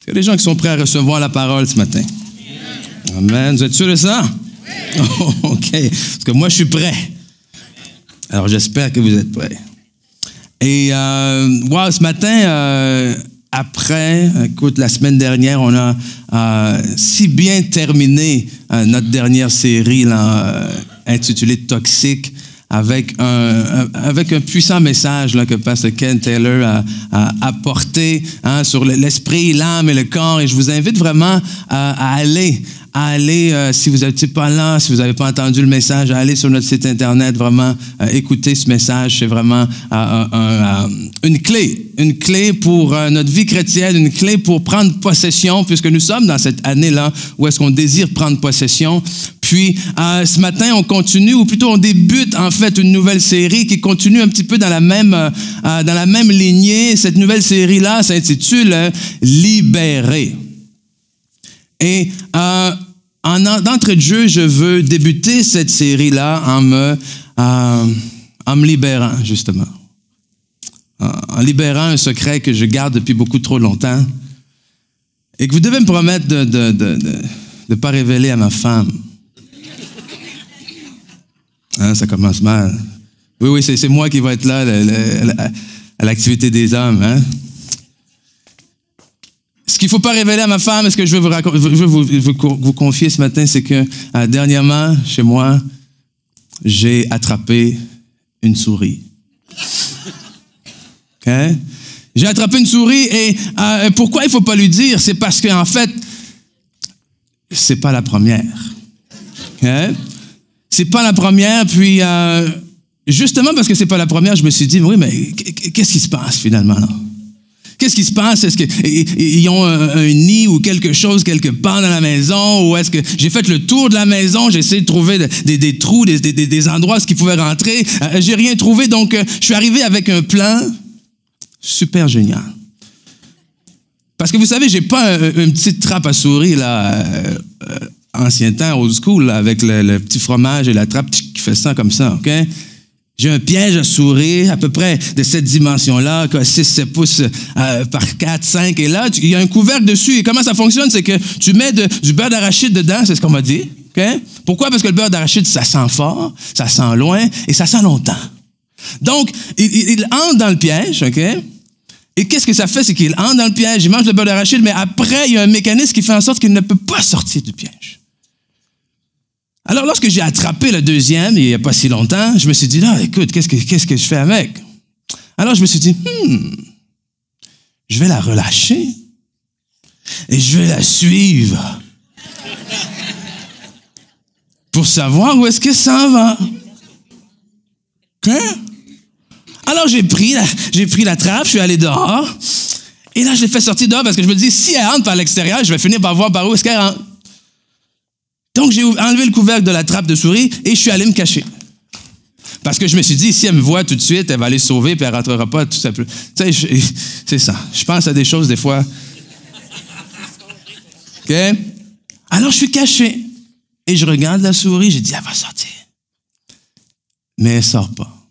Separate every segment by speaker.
Speaker 1: Il y a des gens qui sont prêts à recevoir la parole ce matin. Amen. Vous êtes sûr de ça? Oui. Oh, OK. Parce que moi, je suis prêt. Alors, j'espère que vous êtes prêts. Et ce matin, écoute, la semaine dernière, on a si bien terminé notre dernière série là, intitulée « Toxique ». Avec un puissant message là, que Pasteur Ken Taylor a apporté sur l'esprit, l'âme et le corps. Et je vous invite vraiment à aller, si vous n'étiez pas là, si vous n'avez pas entendu le message, à aller sur notre site Internet, vraiment écouter ce message. C'est vraiment une clé pour notre vie chrétienne, une clé pour prendre possession, puisque nous sommes dans cette année-là où est-ce qu'on désire prendre possession. Puis, ce matin, on continue, ou plutôt on débute en fait une nouvelle série qui continue un petit peu dans la même lignée. Cette nouvelle série-là s'intitule « Libéré ». Et d'entrée de jeu, je veux débuter cette série-là en me libérant, justement. En libérant un secret que je garde depuis beaucoup trop longtemps et que vous devez me promettre de ne pas révéler à ma femme. Ça commence mal. Oui, c'est moi qui vais être là à l'activité des hommes. Hein? Ce qu'il ne faut pas révéler à ma femme, ce que je veux vous confier ce matin, c'est que dernièrement, chez moi, j'ai attrapé une souris. Okay? J'ai attrapé une souris et pourquoi il ne faut pas lui dire? C'est parce qu'en fait, c'est pas la première. Okay? C'est pas la première, puis justement parce que c'est pas la première, je me suis dit, oui, mais qu'est-ce qui se passe finalement là? Qu'est-ce qui se passe? Est-ce qu'ils ont un nid ou quelque chose quelque part dans la maison? Ou est-ce que j'ai fait le tour de la maison? J'ai essayé de trouver des trous, des endroits où ils pouvaient rentrer. J'ai rien trouvé, donc je suis arrivé avec un plan super génial. Parce que vous savez, j'ai pas une petite trappe à souris, là, ancien temps, old school, là, avec le petit fromage et la trappe qui fait ça comme ça, OK? J'ai un piège à souris, à peu près de cette dimension-là, 6-7 pouces par 4, 5, et là, il y a un couvercle dessus. Et comment ça fonctionne? C'est que tu mets du beurre d'arachide dedans, c'est ce qu'on m'a dit. Okay? Pourquoi? Parce que le beurre d'arachide, ça sent fort, ça sent loin, et ça sent longtemps. Donc, il entre dans le piège, OK? Et qu'est-ce que ça fait? C'est qu'il entre dans le piège, il mange le beurre d'arachide, mais après, il y a un mécanisme qui fait en sorte qu'il ne peut pas sortir du piège. Alors, lorsque j'ai attrapé le deuxième, il n'y a pas si longtemps, je me suis dit, là, écoute, qu'est-ce que je fais avec? Alors, je me suis dit, je vais la relâcher et je vais la suivre pour savoir où est-ce que ça va. Hein? Alors, j'ai pris la trappe, je suis allé dehors et là, je l'ai fait sortir dehors parce que je me dis, si elle rentre par l'extérieur, je vais finir par voir par où est-ce qu'elle rentre. Donc, j'ai enlevé le couvercle de la trappe de souris et je suis allé me cacher. Parce que je me suis dit, si elle me voit tout de suite, elle va aller sauver puis elle ne rentrera pas tout simplement. Tu sais, c'est ça. Je pense à des choses des fois. OK? Alors, je suis caché. Et je regarde la souris, j'ai dit, elle va sortir. Mais elle ne sort pas.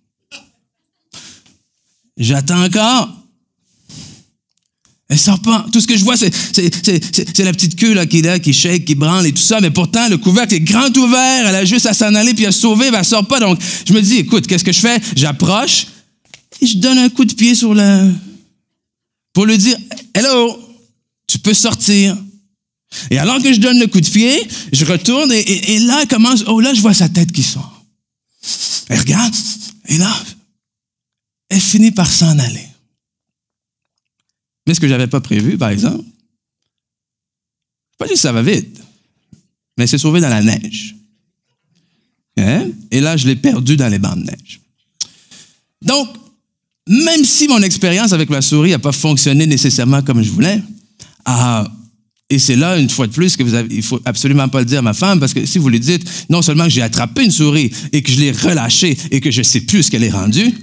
Speaker 1: J'attends encore. Elle sort pas. Tout ce que je vois, c'est la petite queue là, qui est là, qui shake, qui branle et tout ça. Mais pourtant, le couvercle est grand ouvert. Elle a juste à s'en aller puis à se sauver, mais elle sort pas. Donc, je me dis, écoute, qu'est-ce que je fais? J'approche et je donne un coup de pied pour lui dire, hello, tu peux sortir. Et alors que je donne le coup de pied, je retourne et là, elle commence. Oh, là, je vois sa tête qui sort. Elle regarde et là, elle finit par s'en aller. Mais ce que je n'avais pas prévu, par exemple, pas dit que ça va vite, mais c'est sauvé dans la neige. Hein? Et là, je l'ai perdu dans les bancs de neige. Donc, même si mon expérience avec la souris n'a pas fonctionné nécessairement comme je voulais, et c'est là, une fois de plus, il ne faut absolument pas le dire à ma femme, parce que si vous lui dites, non seulement que j'ai attrapé une souris et que je l'ai relâchée et que je ne sais plus ce qu'elle est rendue,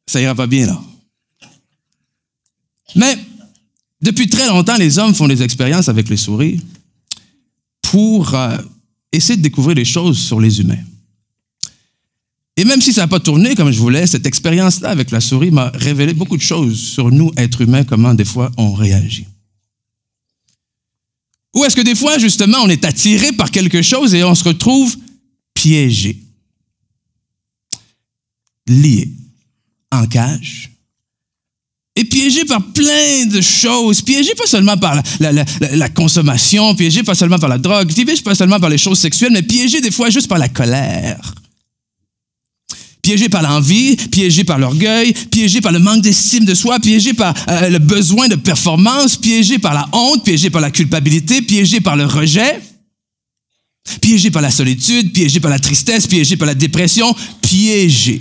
Speaker 1: ça ira pas bien, là. Mais, depuis très longtemps, les hommes font des expériences avec les souris pour essayer de découvrir des choses sur les humains. Et même si ça n'a pas tourné comme je voulais, cette expérience-là avec la souris m'a révélé beaucoup de choses sur nous, êtres humains, comment des fois on réagit. Ou est-ce que des fois, justement, on est attiré par quelque chose et on se retrouve piégé, lié, en cage, et piégé par plein de choses, piégé pas seulement par la consommation, piégé pas seulement par la drogue, piégé pas seulement par les choses sexuelles, mais piégé des fois juste par la colère. Piégé par l'envie, piégé par l'orgueil, piégé par le manque d'estime de soi, piégé par le besoin de performance, piégé par la honte, piégé par la culpabilité, piégé par le rejet, piégé par la solitude, piégé par la tristesse, piégé par la dépression, piégé.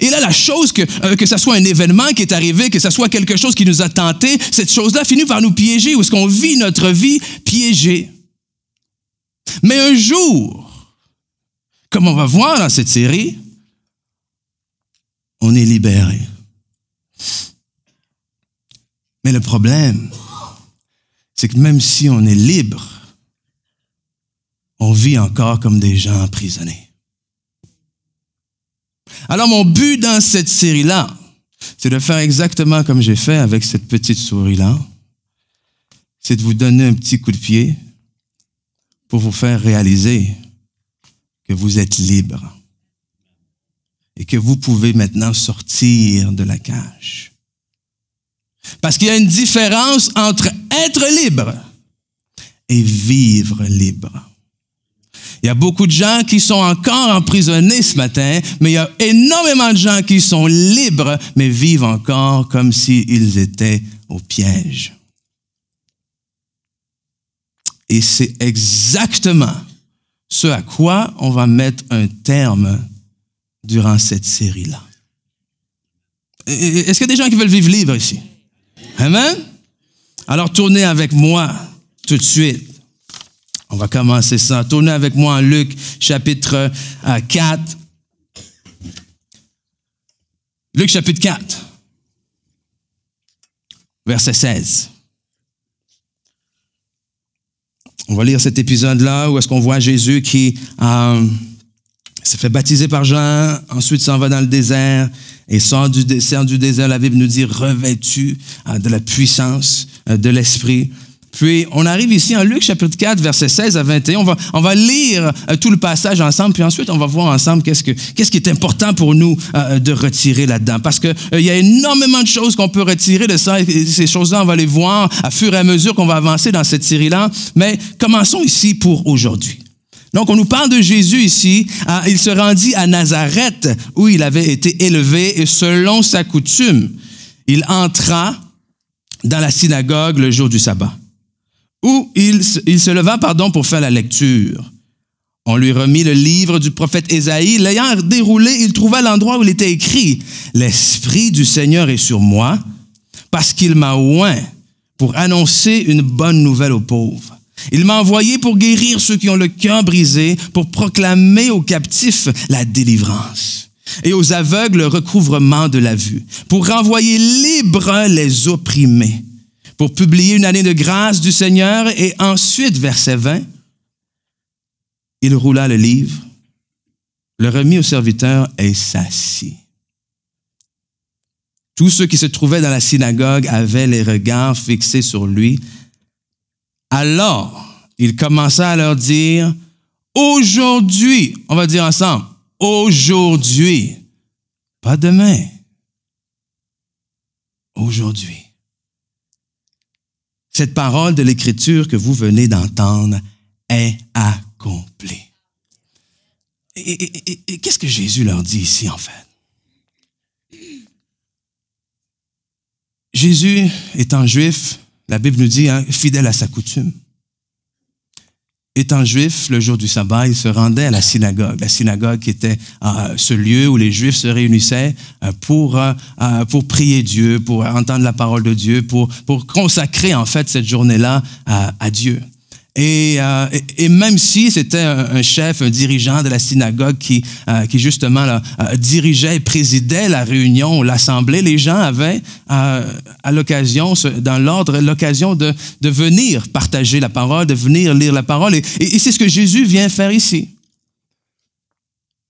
Speaker 1: Et là, la chose que ça soit un événement qui est arrivé, que ça soit quelque chose qui nous a tenté, cette chose-là finit par nous piéger, où est-ce qu'on vit notre vie piégée. Mais un jour, comme on va voir dans cette série, on est libéré. Mais le problème, c'est que même si on est libre, on vit encore comme des gens emprisonnés. Alors, mon but dans cette série-là, c'est de faire exactement comme j'ai fait avec cette petite souris-là. C'est de vous donner un petit coup de pied pour vous faire réaliser que vous êtes libre et que vous pouvez maintenant sortir de la cage. Parce qu'il y a une différence entre être libre et vivre libre. Il y a beaucoup de gens qui sont encore emprisonnés ce matin, mais il y a énormément de gens qui sont libres, mais vivent encore comme s'ils étaient au piège. Et c'est exactement ce à quoi on va mettre un terme durant cette série-là. Est-ce qu'il y a des gens qui veulent vivre libre ici? Amen? Alors, tournez avec moi tout de suite. On va commencer ça. Tournez avec moi en Luc, chapitre 4. Luc, chapitre 4, verset 16. On va lire cet épisode-là où est-ce qu'on voit Jésus qui se fait baptiser par Jean, ensuite s'en va dans le désert et sort du désert. La Bible nous dit revêtu de la puissance de l'Esprit. Puis, on arrive ici en Luc, chapitre 4, versets 16 à 21. On va lire tout le passage ensemble, puis ensuite, on va voir ensemble qu'est-ce qui est important pour nous de retirer là-dedans. Parce que il y a énormément de choses qu'on peut retirer de ça, et ces choses-là, on va les voir à fur et à mesure qu'on va avancer dans cette série-là. Mais commençons ici pour aujourd'hui. Donc, on nous parle de Jésus ici. Il se rendit à Nazareth, où il avait été élevé, et selon sa coutume, il entra dans la synagogue le jour du sabbat, où il se leva pour faire la lecture. On lui remit le livre du prophète Ésaïe. L'ayant déroulé, il trouva l'endroit où il était écrit « L'Esprit du Seigneur est sur moi, parce qu'il m'a oint pour annoncer une bonne nouvelle aux pauvres. Il m'a envoyé pour guérir ceux qui ont le cœur brisé, pour proclamer aux captifs la délivrance et aux aveugles le recouvrement de la vue, pour renvoyer libres les opprimés, pour publier une année de grâce du Seigneur. » Et ensuite, verset 20, il roula le livre, le remit au serviteur et s'assit. Tous ceux qui se trouvaient dans la synagogue avaient les regards fixés sur lui. Alors, il commença à leur dire, « Aujourd'hui, on va dire ensemble, aujourd'hui, pas demain, aujourd'hui. Cette parole de l'Écriture que vous venez d'entendre est accomplie. » Et qu'est-ce que Jésus leur dit ici, en fait? Jésus, étant juif, la Bible nous dit, fidèle à sa coutume. Étant juif, le jour du sabbat, il se rendait à la synagogue qui était ce lieu où les Juifs se réunissaient pour prier Dieu, pour entendre la parole de Dieu, pour consacrer en fait cette journée-là à Dieu. Et même si c'était un chef, un dirigeant de la synagogue qui justement là, dirigeait et présidait la réunion, l'assemblée, les gens avaient à l'occasion, dans l'ordre, l'occasion de venir partager la parole, de venir lire la parole. Et c'est ce que Jésus vient faire ici.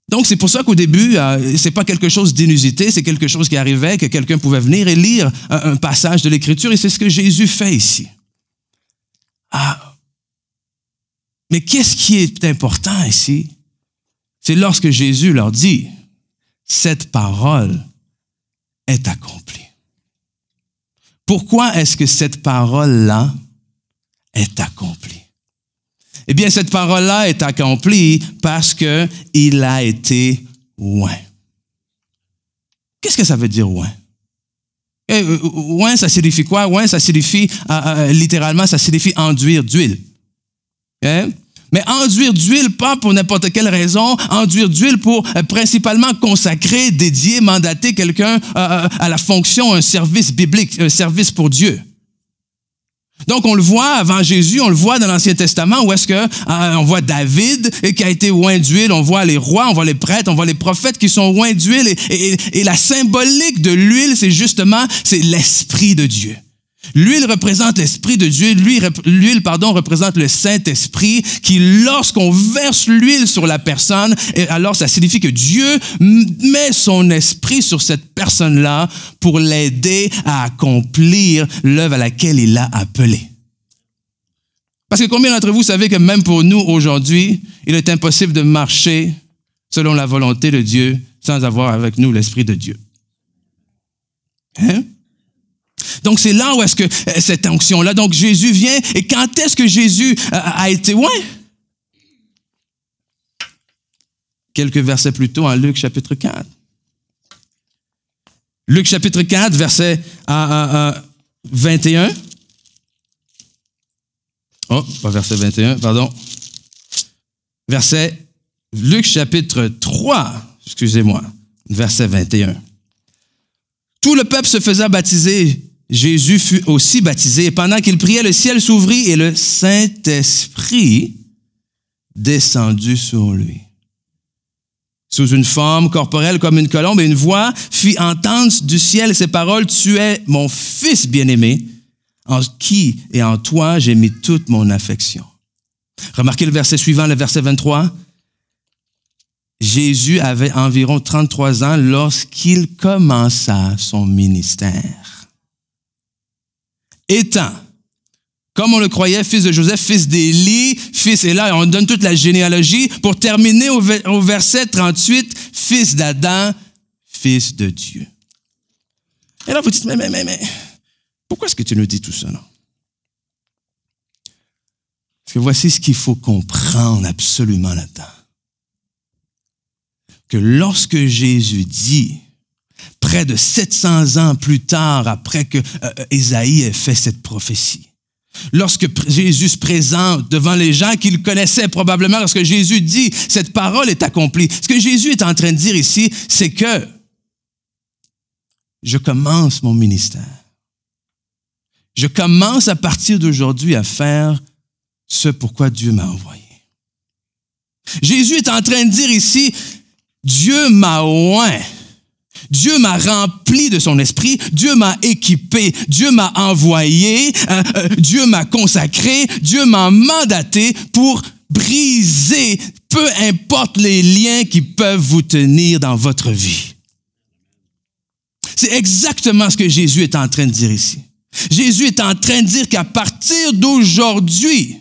Speaker 1: Donc, c'est pour ça qu'au début, c'est pas quelque chose d'inusité, c'est quelque chose qui arrivait, que quelqu'un pouvait venir et lire un passage de l'Écriture, et c'est ce que Jésus fait ici. Mais qu'est-ce qui est important ici? C'est lorsque Jésus leur dit, cette parole est accomplie. Pourquoi est-ce que cette parole-là est accomplie? Eh bien, cette parole-là est accomplie parce qu'il a été oint. Qu'est-ce que ça veut dire oint? Oint, ça signifie quoi? Oint, ça signifie, littéralement, ça signifie enduire d'huile. Okay? Mais enduire d'huile, pas pour n'importe quelle raison, enduire d'huile pour principalement consacrer, dédier, mandater quelqu'un à la fonction, un service biblique, un service pour Dieu. Donc, on le voit avant Jésus, on le voit dans l'Ancien Testament, où est-ce que on voit David qui a été oint d'huile, on voit les rois, on voit les prêtres, on voit les prophètes qui sont oints d'huile, et la symbolique de l'huile, c'est l'Esprit de Dieu. L'huile représente l'Esprit de Dieu, l'huile représente le Saint-Esprit qui, lorsqu'on verse l'huile sur la personne, alors ça signifie que Dieu met son esprit sur cette personne-là pour l'aider à accomplir l'œuvre à laquelle il l'a appelé. Parce que combien d'entre vous savez que même pour nous aujourd'hui, il est impossible de marcher selon la volonté de Dieu sans avoir avec nous l'Esprit de Dieu? Hein? Donc, c'est là où est-ce que cette onction-là, donc Jésus vient, et quand est-ce que Jésus a été oint? Quelques versets plus tôt en Luc chapitre 4. Luc chapitre 4, verset 21. Oh, pas verset 21, pardon. Luc chapitre 3, excusez-moi, verset 21. Tout le peuple se faisait baptiser. Jésus fut aussi baptisé. Et pendant qu'il priait, le ciel s'ouvrit et le Saint-Esprit descendit sur lui. Sous une forme corporelle comme une colombe, et une voix fit entendre du ciel ces paroles, « Tu es mon Fils bien-aimé, en qui et en toi j'ai mis toute mon affection. » Remarquez le verset suivant, le verset 23. Jésus avait environ 33 ans lorsqu'il commença son ministère. Étant, comme on le croyait, fils de Joseph, fils d'Élie, et là, on donne toute la généalogie pour terminer au verset 38, fils d'Adam, fils de Dieu. Et là, vous dites, mais, pourquoi est-ce que tu nous dis tout ça, non? Parce que voici ce qu'il faut comprendre absolument là-dedans. Que lorsque Jésus dit, près de 700 ans plus tard, après que Ésaïe ait fait cette prophétie, lorsque Jésus se présente devant les gens qu'il connaissait probablement, lorsque Jésus dit, cette parole est accomplie, ce que Jésus est en train de dire ici, c'est que je commence mon ministère. Je commence à partir d'aujourd'hui à faire ce pourquoi Dieu m'a envoyé. Jésus est en train de dire ici, Dieu m'a oint. Dieu m'a rempli de son esprit, Dieu m'a équipé, Dieu m'a envoyé, Dieu m'a consacré, Dieu m'a mandaté pour briser peu importe les liens qui peuvent vous tenir dans votre vie. C'est exactement ce que Jésus est en train de dire ici. Jésus est en train de dire qu'à partir d'aujourd'hui,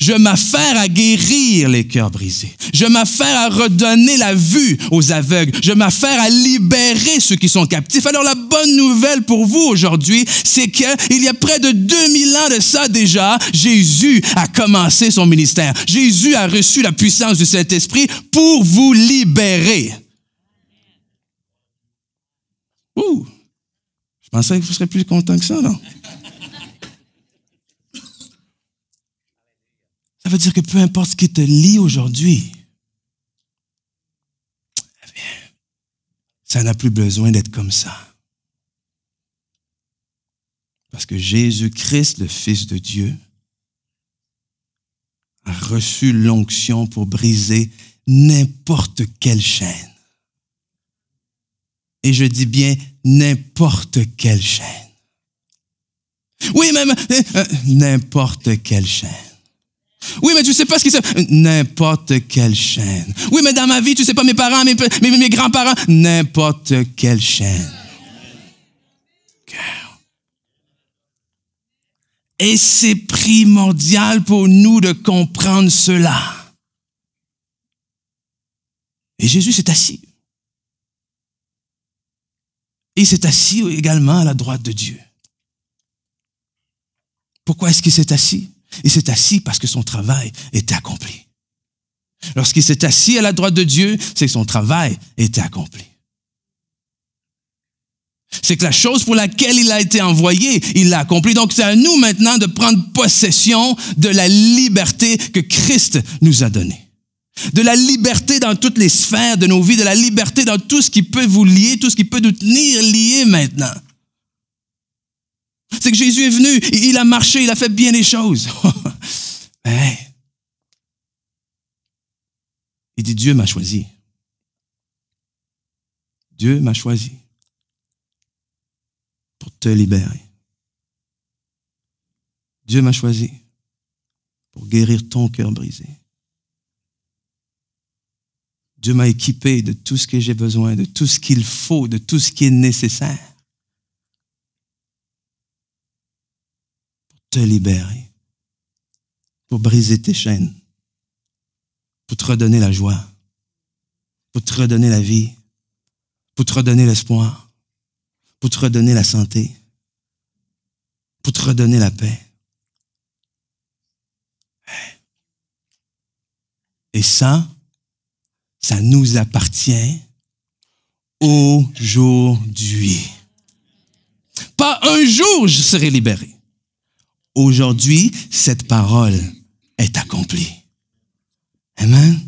Speaker 1: je m'affaire à guérir les cœurs brisés. Je m'affaire à redonner la vue aux aveugles. Je m'affaire à libérer ceux qui sont captifs. Alors la bonne nouvelle pour vous aujourd'hui, c'est qu'il y a près de 2000 ans de ça déjà, Jésus a commencé son ministère. Jésus a reçu la puissance du Saint-Esprit pour vous libérer. Ouh! Je pensais que vous serez plus content que ça, non? Ça veut dire que peu importe ce qui te lie aujourd'hui, eh bien, ça n'a plus besoin d'être comme ça. Parce que Jésus-Christ, le Fils de Dieu, a reçu l'onction pour briser n'importe quelle chaîne. Et je dis bien n'importe quelle chaîne. Oui, même n'importe quelle chaîne. Oui, mais tu sais pas ce qui se... N'importe quelle chaîne. Oui, mais dans ma vie, tu sais pas mes parents, mes grands-parents. N'importe quelle chaîne. Et c'est primordial pour nous de comprendre cela. Et Jésus s'est assis. Et il s'est assis également à la droite de Dieu. Pourquoi est-ce qu'il s'est assis? Il s'est assis parce que son travail était accompli. Lorsqu'il s'est assis à la droite de Dieu, c'est que son travail était accompli. C'est que la chose pour laquelle il a été envoyé, il l'a accompli. Donc, c'est à nous maintenant de prendre possession de la liberté que Christ nous a donnée. De la liberté dans toutes les sphères de nos vies, de la liberté dans tout ce qui peut vous lier, tout ce qui peut nous tenir liés maintenant. C'est que Jésus est venu, il a marché, il a fait bien les choses. Mais, il dit, Dieu m'a choisi. Dieu m'a choisi pour te libérer. Dieu m'a choisi pour guérir ton cœur brisé. Dieu m'a équipé de tout ce que j'ai besoin, de tout ce qu'il faut, de tout ce qui est nécessaire pour te libérer, pour briser tes chaînes, pour te redonner la joie, pour te redonner la vie, pour te redonner l'espoir, pour te redonner la santé, pour te redonner la paix. Et ça nous appartient aujourd'hui. Pas un jour je serai libéré. Aujourd'hui, cette parole est accomplie. Amen.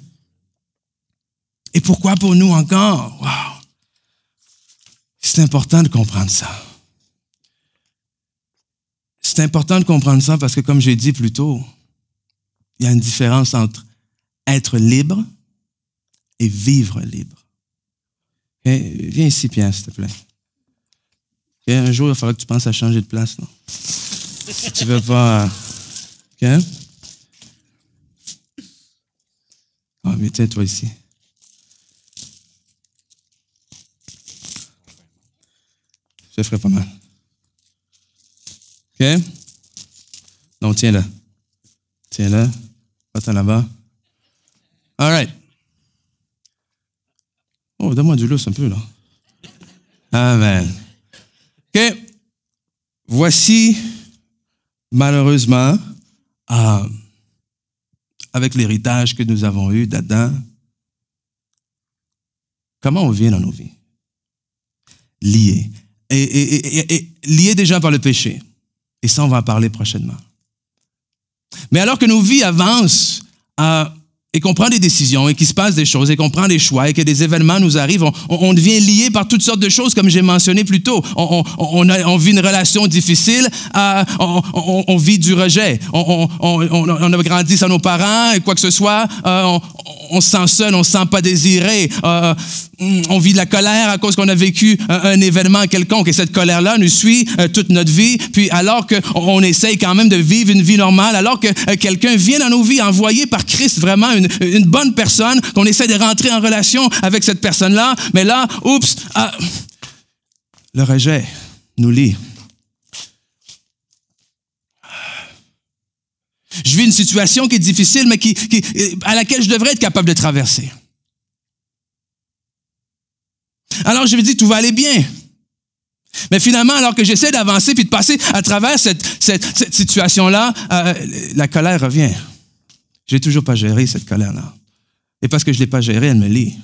Speaker 1: Et pourquoi pour nous encore? Wow. C'est important de comprendre ça. C'est important de comprendre ça parce que, comme j'ai dit plus tôt, il y a une différence entre être libre et vivre libre. Okay? Viens ici, Pierre, s'il te plaît. Okay? Un jour, il va falloir que tu penses à changer de place. Non? Si tu veux pas... Okay? Oh, mais tiens-toi ici. Je ferai pas mal. OK? Donc, tiens-le. Tiens-le. Va-t'en là-bas. All right. Oh, donne-moi du lousse un peu, là. Amen. OK? Voici, malheureusement, avec l'héritage que nous avons eu d'Adam, comment on vient dans nos vies? Liés. Et liés déjà par le péché. Et ça, on va en parler prochainement. Mais alors que nos vies avancent et qu'on prend des décisions et qu'il se passe des choses et qu'on prend des choix et que des événements nous arrivent, on devient lié par toutes sortes de choses, comme j'ai mentionné plus tôt. On vit une relation difficile, on vit du rejet, on a grandi sans nos parents et quoi que ce soit, on se sent seul, on ne se sent pas désiré, on vit de la colère à cause qu'on a vécu un événement quelconque et cette colère-là nous suit toute notre vie, puis alors qu'on essaye quand même de vivre une vie normale, alors que quelqu'un vient dans nos vies envoyé par Christ, vraiment une bonne personne, qu'on essaie de rentrer en relation avec cette personne-là, mais là, oups, le rejet nous lie. Je vis une situation qui est difficile, mais à laquelle je devrais être capable de traverser. Alors, je me dis, tout va aller bien. Mais finalement, alors que j'essaie d'avancer puis de passer à travers cette situation-là, la colère revient. Je n'ai toujours pas géré cette colère-là. Et parce que je ne l'ai pas gérée, elle me lie.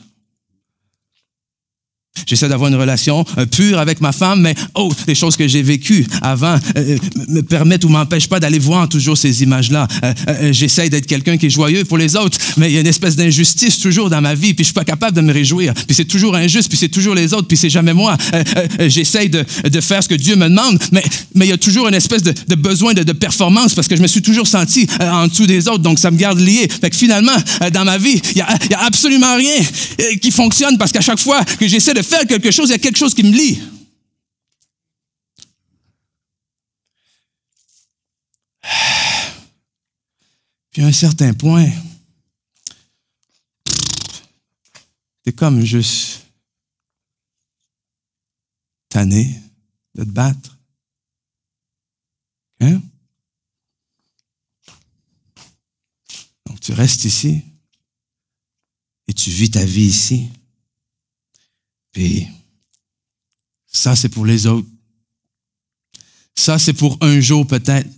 Speaker 1: J'essaie d'avoir une relation pure avec ma femme, mais les choses que j'ai vécues avant me permettent ou m'empêchent pas d'aller voir toujours ces images-là. J'essaie d'être quelqu'un qui est joyeux pour les autres, mais il y a une espèce d'injustice toujours dans ma vie, puis je suis pas capable de me réjouir. Puis c'est toujours injuste, puis c'est toujours les autres, puis c'est jamais moi. J'essaie de faire ce que Dieu me demande, mais il y a toujours une espèce de besoin de performance parce que je me suis toujours senti en dessous des autres, donc ça me garde lié. Fait que finalement, dans ma vie, il y a absolument rien qui fonctionne parce qu'à chaque fois que j'essaie de faire quelque chose, il y a quelque chose qui me lie. Puis à un certain point, t'es comme juste tanné de te battre. Hein? Donc tu restes ici et tu vis ta vie ici. Puis ça, c'est pour les autres. Ça, c'est pour un jour peut-être.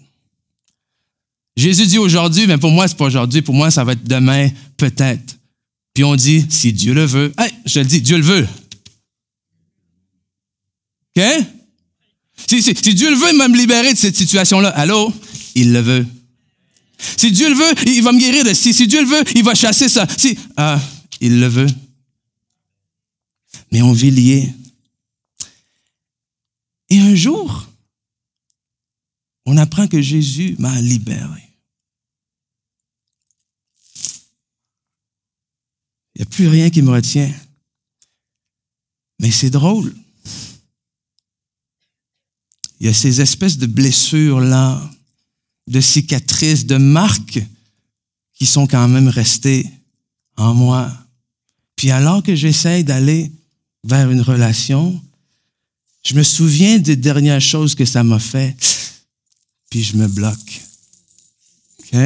Speaker 1: Jésus dit aujourd'hui, mais pour moi, c'est pas aujourd'hui. Pour moi, ça va être demain, peut-être. Puis on dit, si Dieu le veut. Hey, je le dis, Dieu le veut. OK? Si Dieu le veut, il va me libérer de cette situation-là. Allô? Il le veut. Si Dieu le veut, il va me guérir de ci. Si Dieu le veut, il va chasser ça. Il le veut. Mais on vit lié. Et un jour, on apprend que Jésus m'a libéré. Il n'y a plus rien qui me retient. Mais c'est drôle. Il y a ces espèces de blessures-là, de cicatrices, de marques qui sont quand même restées en moi. Puis alors que j'essaye d'aller vers une relation, je me souviens des dernières choses que ça m'a fait, puis je me bloque. OK?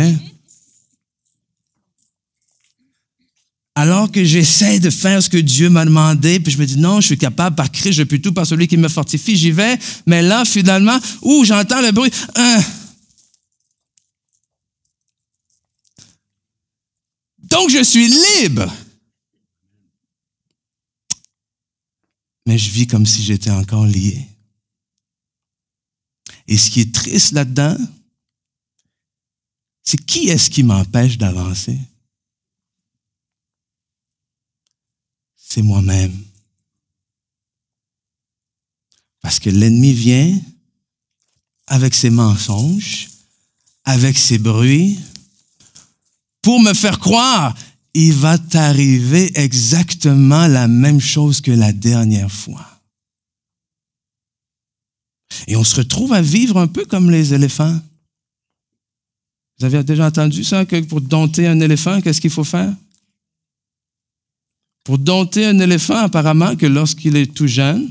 Speaker 1: Alors que j'essaie de faire ce que Dieu m'a demandé, puis je me dis non, je suis capable par Christ, je peux tout par celui qui me fortifie, j'y vais. Mais là, finalement, j'entends le bruit. Donc, je suis libre. Mais je vis comme si j'étais encore lié. Et ce qui est triste là-dedans, c'est qui est-ce qui m'empêche d'avancer? C'est moi-même. Parce que l'ennemi vient avec ses mensonges, avec ses bruits, pour me faire croire, il va t'arriver exactement la même chose que la dernière fois. Et on se retrouve à vivre un peu comme les éléphants. Vous avez déjà entendu ça, que pour dompter un éléphant, qu'est-ce qu'il faut faire? Pour dompter un éléphant, apparemment, que lorsqu'il est tout jeune,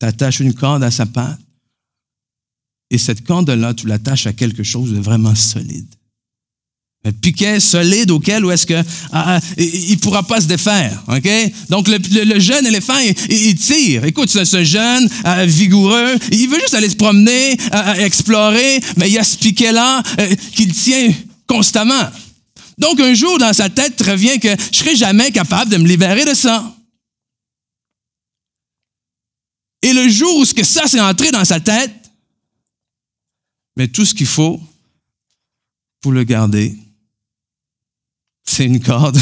Speaker 1: tu attaches une corde à sa patte et cette corde-là, tu l'attaches à quelque chose de vraiment solide. Un piquet solide auquel où est-ce que il ne pourra pas se défaire. OK? Donc, le jeune éléphant, il tire. Écoute, c'est un jeune vigoureux. Il veut juste aller se promener, explorer, mais il y a ce piquet-là qu'il tient constamment. Donc, un jour, dans sa tête, revient que je ne serai jamais capable de me libérer de ça. Et le jour où ça s'est entré dans sa tête, mais tout ce qu'il faut pour le garder, c'est une corde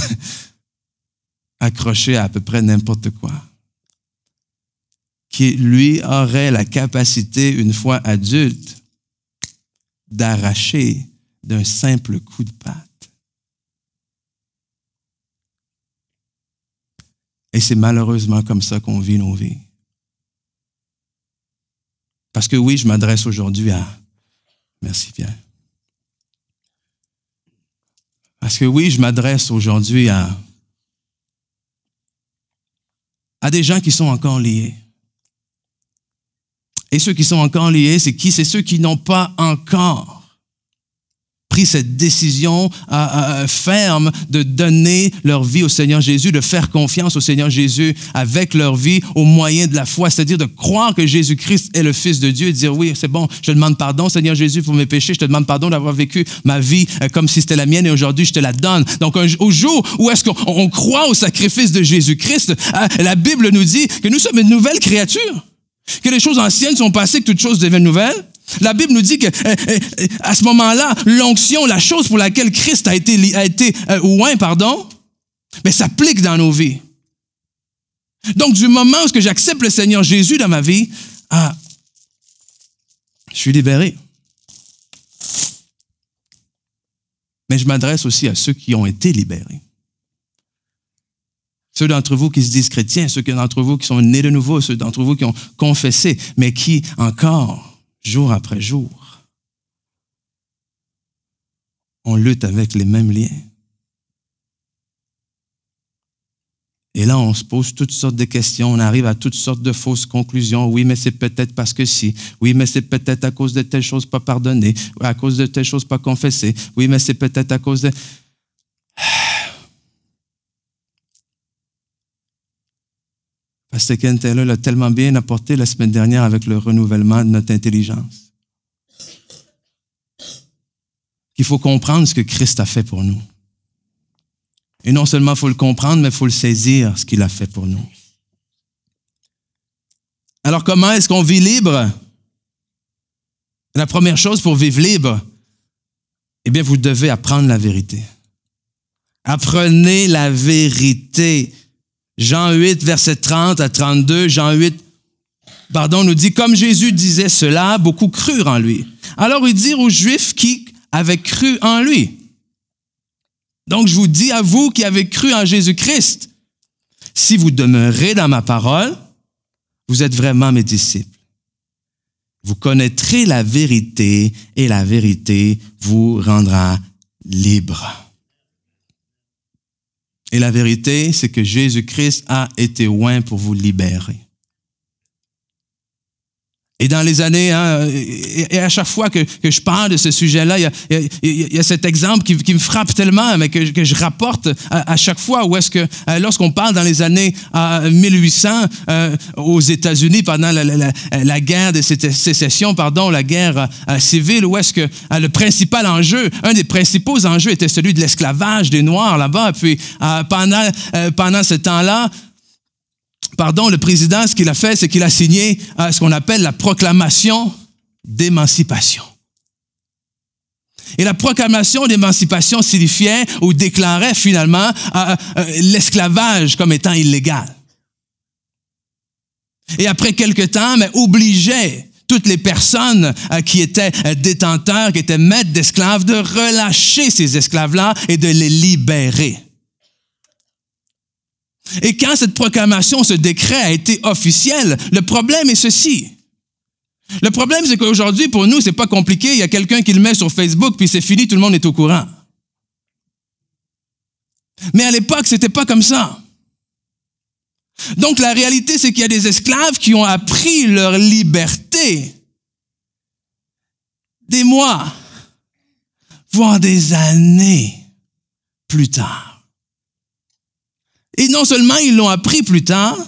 Speaker 1: accrochée à peu près n'importe quoi, qui, lui, aurait la capacité, une fois adulte, d'arracher d'un simple coup de patte. Et c'est malheureusement comme ça qu'on vit nos vies. Parce que oui, je m'adresse aujourd'hui à... Merci Pierre. Parce que oui, je m'adresse aujourd'hui à des gens qui sont encore liés. Et ceux qui sont encore liés, c'est qui? C'est ceux qui n'ont pas encore pris cette décision ferme de donner leur vie au Seigneur Jésus, de faire confiance au Seigneur Jésus avec leur vie au moyen de la foi, c'est-à-dire de croire que Jésus-Christ est le Fils de Dieu et de dire oui, c'est bon, je te demande pardon, Seigneur Jésus, pour mes péchés, je te demande pardon d'avoir vécu ma vie comme si c'était la mienne et aujourd'hui je te la donne. Donc au jour où est-ce qu'on croit au sacrifice de Jésus-Christ, la Bible nous dit que nous sommes une nouvelle créature, que les choses anciennes sont passées, que toutes choses deviennent nouvelles. La Bible nous dit que à ce moment-là, l'onction, la chose pour laquelle Christ a été oint, mais s'applique dans nos vies. Donc, du moment où j'accepte le Seigneur Jésus dans ma vie, je suis libéré. Mais je m'adresse aussi à ceux qui ont été libérés. Ceux d'entre vous qui se disent chrétiens, ceux d'entre vous qui sont nés de nouveau, ceux d'entre vous qui ont confessé, mais qui encore, jour après jour, on lutte avec les mêmes liens. Et là, on se pose toutes sortes de questions, on arrive à toutes sortes de fausses conclusions. Oui, mais c'est peut-être parce que si. Oui, mais c'est peut-être à cause de telle chose pas pardonnée, à cause de telle chose pas confessée. Oui, mais c'est peut-être à cause de... Pasteur Ken Taylor l'a tellement bien apporté la semaine dernière avec le renouvellement de notre intelligence. Qu'il faut comprendre ce que Christ a fait pour nous. Et non seulement il faut le comprendre, mais il faut le saisir, ce qu'il a fait pour nous. Alors, comment est-ce qu'on vit libre? La première chose pour vivre libre, eh bien, vous devez apprendre la vérité. Apprenez la vérité. Jean 8, verset 30 à 32, Jean 8, nous dit, comme Jésus disait cela, beaucoup crurent en lui. Alors, il dit aux Juifs qui avaient cru en lui. Donc, je vous dis à vous qui avez cru en Jésus-Christ, si vous demeurez dans ma parole, vous êtes vraiment mes disciples. Vous connaîtrez la vérité et la vérité vous rendra libre. Et la vérité, c'est que Jésus-Christ a été oint pour vous libérer. Et dans les années, et à chaque fois que je parle de ce sujet-là, il y a cet exemple qui me frappe tellement, mais que je rapporte à chaque fois, où est-ce que, lorsqu'on parle dans les années 1800, aux États-Unis, pendant la guerre de sécession, la guerre civile, où est-ce que le principal enjeu, un des principaux enjeux était celui de l'esclavage des Noirs là-bas. Puis pendant ce temps-là, le président, ce qu'il a fait, c'est qu'il a signé ce qu'on appelle la proclamation d'émancipation. Et la proclamation d'émancipation signifiait ou déclarait finalement l'esclavage comme étant illégal. Et après quelque temps, obligeait toutes les personnes qui étaient détenteurs, qui étaient maîtres d'esclaves, de relâcher ces esclaves-là et de les libérer. Et quand cette proclamation, ce décret a été officiel, le problème est ceci. Le problème, c'est qu'aujourd'hui, pour nous, c'est pas compliqué. Il y a quelqu'un qui le met sur Facebook, puis c'est fini, tout le monde est au courant. Mais à l'époque, c'était pas comme ça. Donc, la réalité, c'est qu'il y a des esclaves qui ont appris leur liberté des mois, voire des années plus tard. Et non seulement ils l'ont appris plus tard,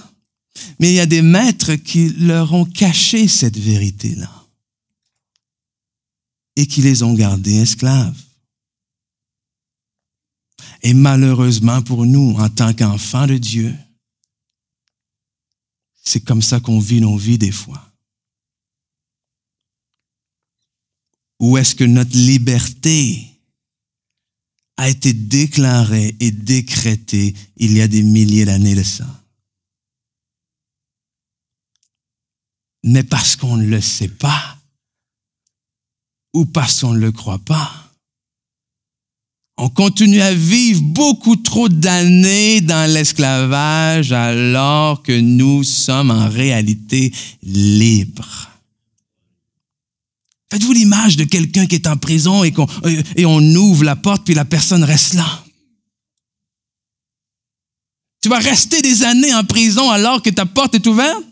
Speaker 1: mais il y a des maîtres qui leur ont caché cette vérité-là et qui les ont gardés esclaves. Et malheureusement pour nous, en tant qu'enfants de Dieu, c'est comme ça qu'on vit nos vies des fois. Où est-ce que notre liberté a été déclarée et décrétée il y a des milliers d'années de ça. Mais parce qu'on ne le sait pas, ou parce qu'on ne le croit pas, on continue à vivre beaucoup trop d'années dans l'esclavage alors que nous sommes en réalité libres. Faites-vous l'image de quelqu'un qui est en prison et on ouvre la porte puis la personne reste là. Tu vas rester des années en prison alors que ta porte est ouverte?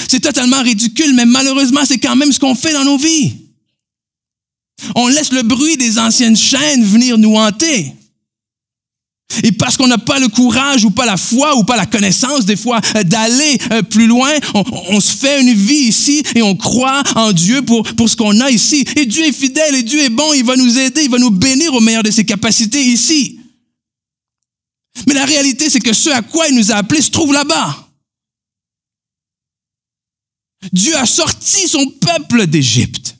Speaker 1: C'est totalement ridicule, mais malheureusement, c'est quand même ce qu'on fait dans nos vies. On laisse le bruit des anciennes chaînes venir nous hanter. Et parce qu'on n'a pas le courage ou pas la foi ou pas la connaissance des fois d'aller plus loin, on se fait une vie ici et on croit en Dieu pour ce qu'on a ici. Et Dieu est fidèle et Dieu est bon, il va nous aider, il va nous bénir au meilleur de ses capacités ici. Mais la réalité, c'est que ce à quoi il nous a appelés se trouve là-bas. Dieu a sorti son peuple d'Égypte.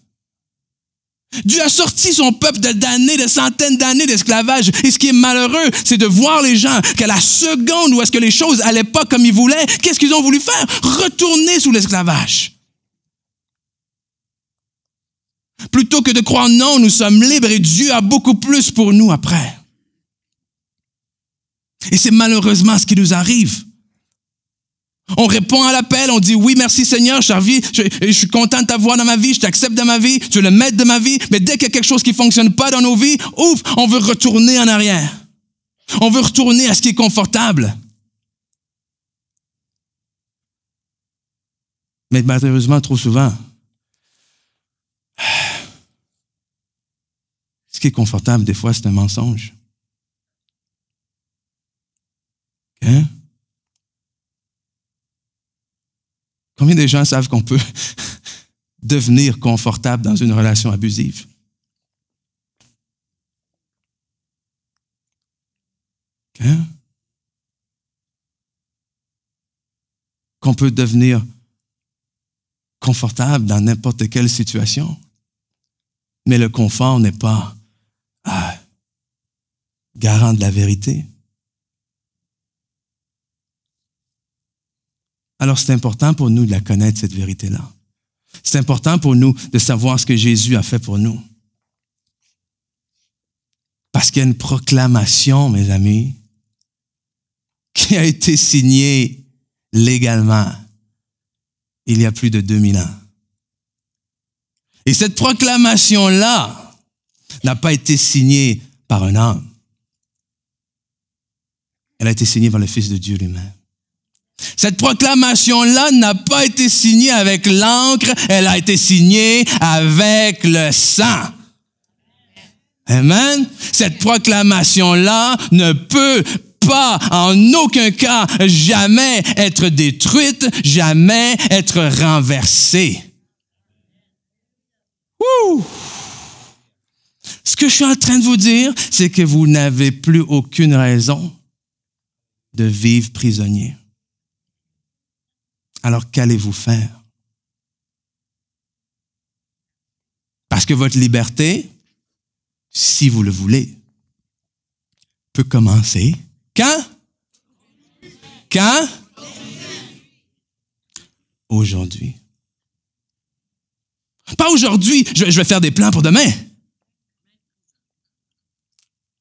Speaker 1: Dieu a sorti son peuple d'années, de centaines d'années d'esclavage. Et ce qui est malheureux, c'est de voir les gens qu'à la seconde où est-ce que les choses allaient pas comme ils voulaient, qu'est-ce qu'ils ont voulu faire? Retourner sous l'esclavage. Plutôt que de croire non, nous sommes libres et Dieu a beaucoup plus pour nous après. Et c'est malheureusement ce qui nous arrive. On répond à l'appel, on dit oui, merci Seigneur, je suis content de t'avoir dans ma vie, je t'accepte dans ma vie, tu es le maître de ma vie, mais dès qu'il y a quelque chose qui ne fonctionne pas dans nos vies, ouf, on veut retourner en arrière. On veut retourner à ce qui est confortable. Mais malheureusement, trop souvent, ce qui est confortable, des fois, c'est un mensonge. Hein? Combien de gens savent qu'on peut devenir confortable dans une relation abusive? Hein? Qu'on peut devenir confortable dans n'importe quelle situation. Mais le confort n'est pas garant de la vérité. Alors, c'est important pour nous de la connaître, cette vérité-là. C'est important pour nous de savoir ce que Jésus a fait pour nous. Parce qu'il y a une proclamation, mes amis, qui a été signée légalement il y a plus de 2000 ans. Et cette proclamation-là n'a pas été signée par un homme. Elle a été signée par le Fils de Dieu lui-même. Cette proclamation-là n'a pas été signée avec l'encre, elle a été signée avec le sang. Amen. Cette proclamation-là ne peut pas, en aucun cas, jamais être détruite, jamais être renversée. Ouh! Ce que je suis en train de vous dire, c'est que vous n'avez plus aucune raison de vivre prisonnier. Alors, qu'allez-vous faire? Parce que votre liberté, si vous le voulez, peut commencer. Quand? Quand? Aujourd'hui. Pas aujourd'hui, je vais faire des plans pour demain.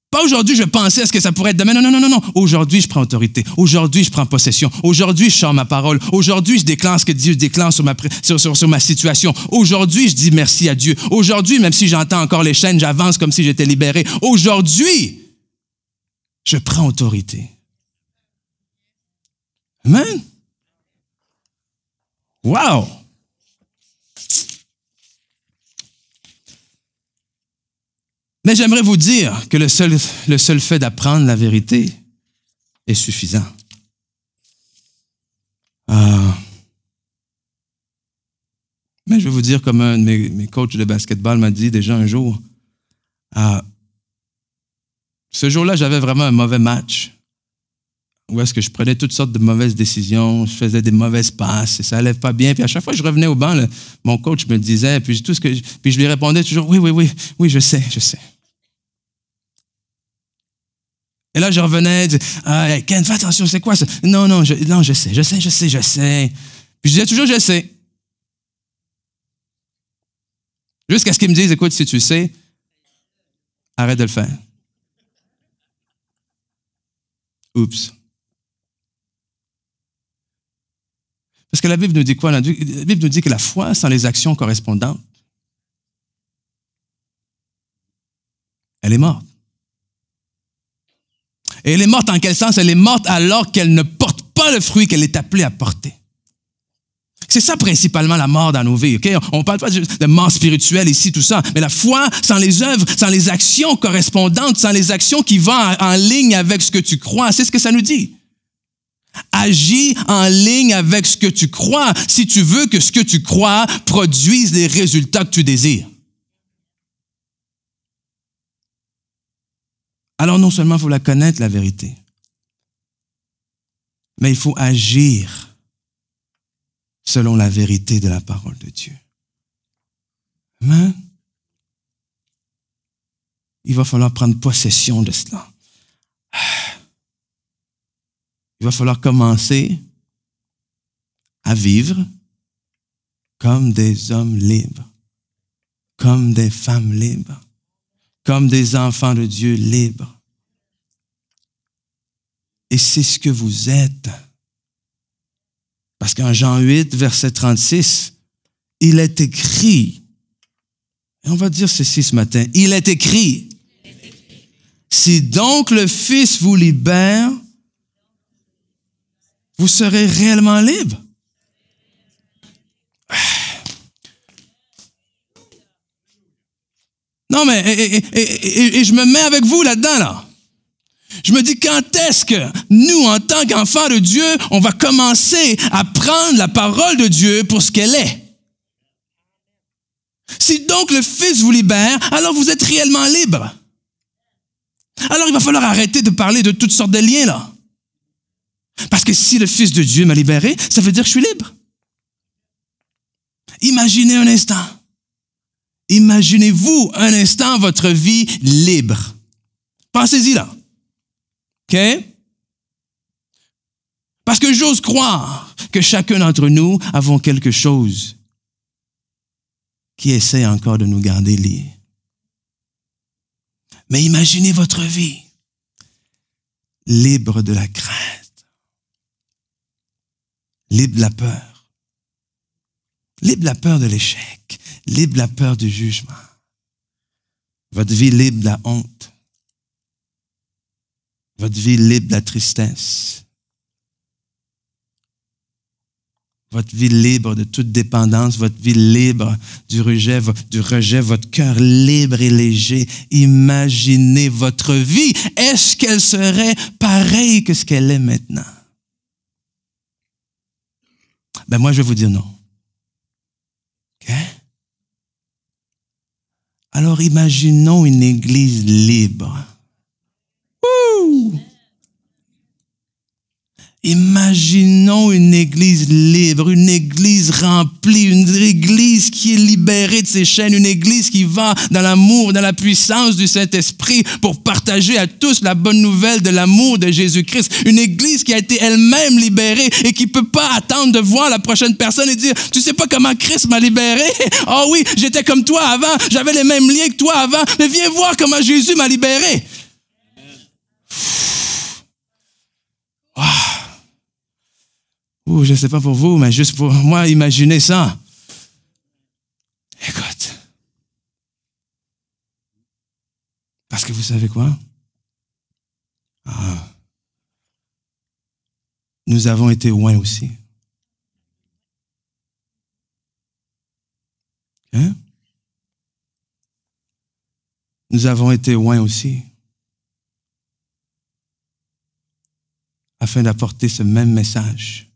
Speaker 1: Pas aujourd'hui, je pensais à ce que ça pourrait être demain. Non. Aujourd'hui, je prends autorité. Aujourd'hui, je prends possession. Aujourd'hui, je sors ma parole. Aujourd'hui, je déclare ce que Dieu déclare sur ma situation. Aujourd'hui, je dis merci à Dieu. Aujourd'hui, même si j'entends encore les chaînes, j'avance comme si j'étais libéré. Aujourd'hui, je prends autorité. Amen. Wow! Mais j'aimerais vous dire que le seul fait d'apprendre la vérité est suffisant. Mais je vais vous dire, comme un de mes coachs de basketball m'a dit déjà un jour, ce jour-là, j'avais vraiment un mauvais match. Où est-ce que je prenais toutes sortes de mauvaises décisions, je faisais des mauvaises passes, et ça n'allait pas bien. Puis à chaque fois que je revenais au banc, mon coach me le disait, puis je lui répondais toujours, oui, je sais. Et là, je revenais, Ken, fais attention, c'est quoi ça? Non, je sais. Puis je disais toujours, je sais. Jusqu'à ce qu'il me dise, écoute, si tu sais, arrête de le faire. Oups. Parce que la Bible nous dit quoi? La Bible nous dit que la foi sans les actions correspondantes, elle est morte. Et elle est morte en quel sens? Elle est morte alors qu'elle ne porte pas le fruit qu'elle est appelée à porter. C'est ça principalement la mort dans nos vies. Okay? On ne parle pas de mort spirituelle ici, tout ça, mais la foi sans les œuvres, sans les actions correspondantes, sans les actions qui vont en ligne avec ce que tu crois. C'est ce que ça nous dit. Agis en ligne avec ce que tu crois si tu veux que ce que tu crois produise les résultats que tu désires. Alors non seulement il faut la connaître, la vérité, mais il faut agir selon la vérité de la parole de Dieu. Amen. Il va falloir prendre possession de cela. Il va falloir commencer à vivre comme des hommes libres, comme des femmes libres, comme des enfants de Dieu libres. Et c'est ce que vous êtes. Parce qu'en Jean 8, verset 36, il est écrit, et on va dire ceci ce matin, il est écrit, si donc le Fils vous libère, vous serez réellement libre. Non, mais et je me mets avec vous là-dedans, là. Je me dis, quand est-ce que nous, en tant qu'enfants de Dieu, on va commencer à prendre la parole de Dieu pour ce qu'elle est? Si donc le Fils vous libère, alors vous êtes réellement libre. Alors il va falloir arrêter de parler de toutes sortes de liens, là. Parce que si le Fils de Dieu m'a libéré, ça veut dire que je suis libre. Imaginez un instant. Imaginez-vous un instant votre vie libre. Pensez-y là. OK? Parce que j'ose croire que chacun d'entre nous avons quelque chose qui essaie encore de nous garder liés. Mais imaginez votre vie libre de la crainte, libre de la peur, libre de la peur de l'échec, libre de la peur du jugement. Votre vie libre de la honte. Votre vie libre de la tristesse. Votre vie libre de toute dépendance, votre vie libre du rejet, votre cœur libre et léger. Imaginez votre vie. Est-ce qu'elle serait pareille que ce qu'elle est maintenant? Ben moi, je vais vous dire non. OK? Alors imaginons une église libre. Wouh! Imaginons une église libre, une église remplie, une église qui est libérée de ses chaînes, une église qui va dans l'amour, dans la puissance du Saint-Esprit pour partager à tous la bonne nouvelle de l'amour de Jésus-Christ. Une église qui a été elle-même libérée et qui ne peut pas attendre de voir la prochaine personne et dire « Tu sais pas comment Christ m'a libéré? Oh oui, j'étais comme toi avant, j'avais les mêmes liens que toi avant, mais viens voir comment Jésus m'a libéré. » Je ne sais pas pour vous, mais juste pour moi, imaginez ça. Écoute. Parce que vous savez quoi? Nous avons été loin aussi. Hein? Nous avons été loin aussi. Afin d'apporter ce même message.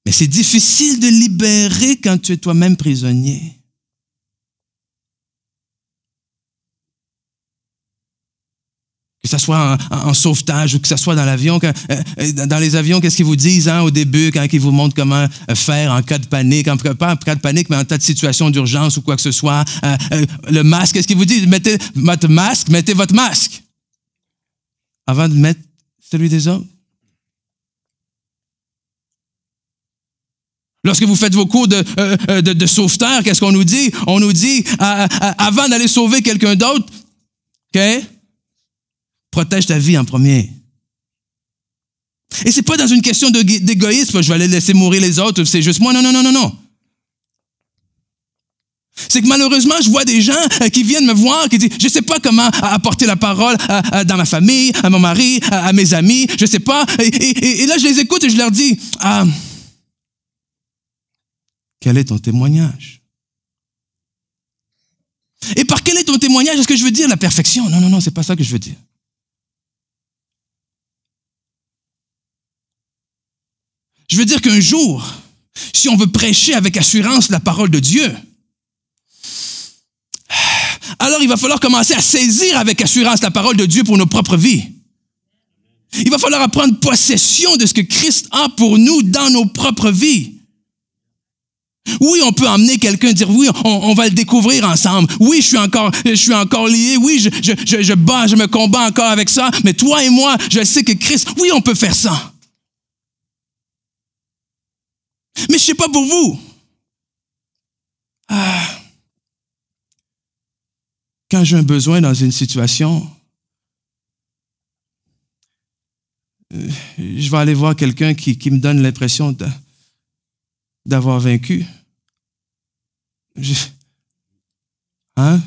Speaker 1: Mais c'est difficile de libérer quand tu es toi-même prisonnier. Que ce soit en sauvetage ou que ce soit dans l'avion. Dans les avions, qu'est-ce qu'ils vous disent au début quand ils vous montrent comment faire en cas de panique, pas en cas de panique, mais en cas de situation d'urgence ou quoi que ce soit. Le masque, qu'est-ce qu'ils vous disent? Mettez votre masque avant de mettre celui des autres. Lorsque vous faites vos cours de sauveteur, qu'est-ce qu'on nous dit? On nous dit, avant d'aller sauver quelqu'un d'autre, OK? Protège ta vie en premier. Et c'est pas dans une question d'égoïsme, je vais aller laisser mourir les autres, c'est juste moi. Non. C'est que malheureusement, je vois des gens qui viennent me voir, qui disent, je sais pas comment apporter la parole dans ma famille, à mon mari, à mes amis, je sais pas. Et là, je les écoute et je leur dis, quel est ton témoignage? Et par quel est ton témoignage? Est-ce que je veux dire la perfection? Non, c'est pas ça que je veux dire. Je veux dire qu'un jour, si on veut prêcher avec assurance la parole de Dieu, alors il va falloir commencer à saisir avec assurance la parole de Dieu pour nos propres vies. Il va falloir prendre possession de ce que Christ a pour nous dans nos propres vies. Oui, on peut emmener quelqu'un et dire, oui, on va le découvrir ensemble. Oui, je suis encore lié. Oui, je me combats encore avec ça. Mais toi et moi, je sais que Christ, oui, on peut faire ça. Mais je ne sais pas pour vous. Quand j'ai un besoin dans une situation, je vais aller voir quelqu'un qui me donne l'impression d'avoir vaincu. Hein?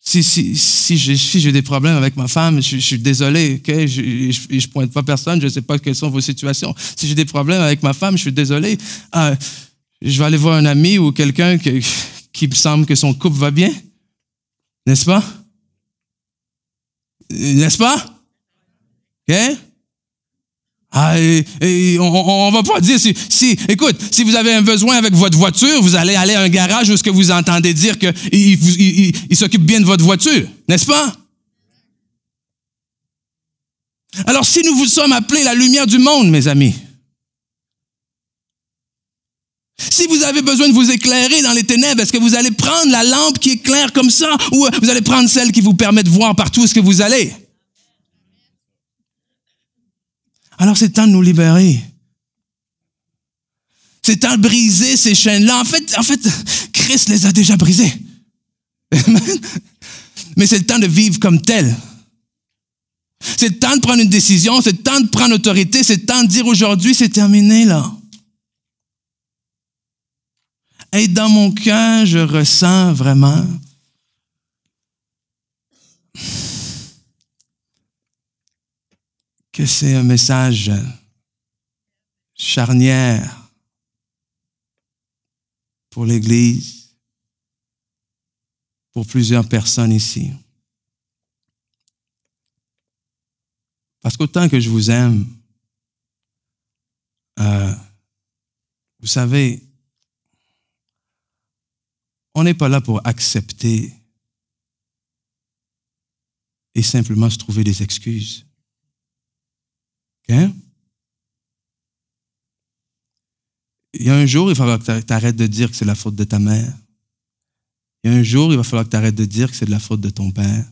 Speaker 1: Si j'ai des problèmes avec ma femme, je suis désolé, ok? Je pointe pas personne, je ne sais pas quelles sont vos situations. Si j'ai des problèmes avec ma femme, je suis désolé. Je vais aller voir un ami ou quelqu'un qui me semble que son couple va bien. N'est-ce pas? N'est-ce pas? OK? On va pas dire écoute, si vous avez un besoin avec votre voiture, vous allez aller à un garage où ce que vous entendez dire qu'il s'occupe bien de votre voiture, n'est-ce pas? Alors, si nous vous sommes appelés la lumière du monde, mes amis, si vous avez besoin de vous éclairer dans les ténèbres, est-ce que vous allez prendre la lampe qui éclaire comme ça ou vous allez prendre celle qui vous permet de voir partout où ce que vous allez? Alors, c'est temps de nous libérer. C'est temps de briser ces chaînes-là. En fait, Christ les a déjà brisées. Mais c'est le temps de vivre comme tel. C'est le temps de prendre une décision, c'est le temps de prendre autorité, c'est le temps de dire aujourd'hui, c'est terminé là. Et dans mon cœur, je ressens vraiment que c'est un message charnière pour l'Église, pour plusieurs personnes ici. Parce qu'autant que je vous aime, vous savez, on n'est pas là pour accepter et simplement se trouver des excuses. OK? Il y a un jour, il va falloir que tu arrêtes de dire que c'est la faute de ta mère. Il y a un jour, il va falloir que tu arrêtes de dire que c'est de la faute de ton père.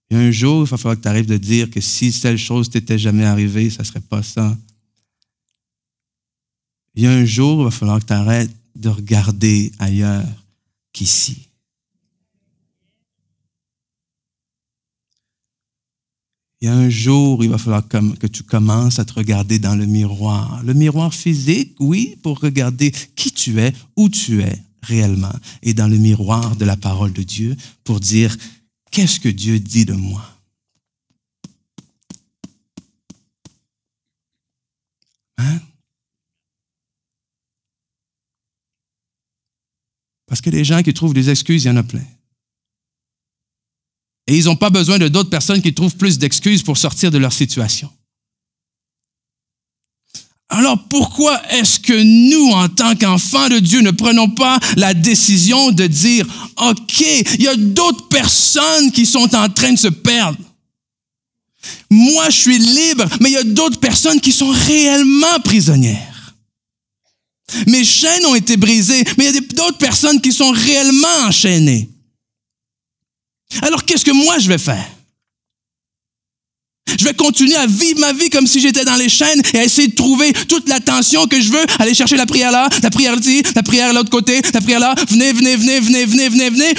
Speaker 1: Il y a un jour, il va falloir que tu arrêtes de dire que si telle chose t'était jamais arrivée, ça ne serait pas ça. Il y a un jour, il va falloir que tu arrêtes de regarder ailleurs qu'ici. Il y a un jour, il va falloir que tu commences à te regarder dans le miroir. Le miroir physique, oui, pour regarder qui tu es, où tu es réellement. Et dans le miroir de la parole de Dieu, pour dire, qu'est-ce que Dieu dit de moi? Hein? Parce que les gens qui trouvent des excuses, il y en a plein. Et ils n'ont pas besoin de d'autres personnes qui trouvent plus d'excuses pour sortir de leur situation. Alors pourquoi est-ce que nous, en tant qu'enfants de Dieu, ne prenons pas la décision de dire, OK, il y a d'autres personnes qui sont en train de se perdre. Moi, je suis libre, mais il y a d'autres personnes qui sont réellement prisonnières. Mes chaînes ont été brisées, mais il y a d'autres personnes qui sont réellement enchaînées. Alors, qu'est-ce que moi, je vais faire? Je vais continuer à vivre ma vie comme si j'étais dans les chaînes et à essayer de trouver toute l'attention que je veux, aller chercher la prière là, la prière ici, la prière de l'autre côté, la prière là, venez,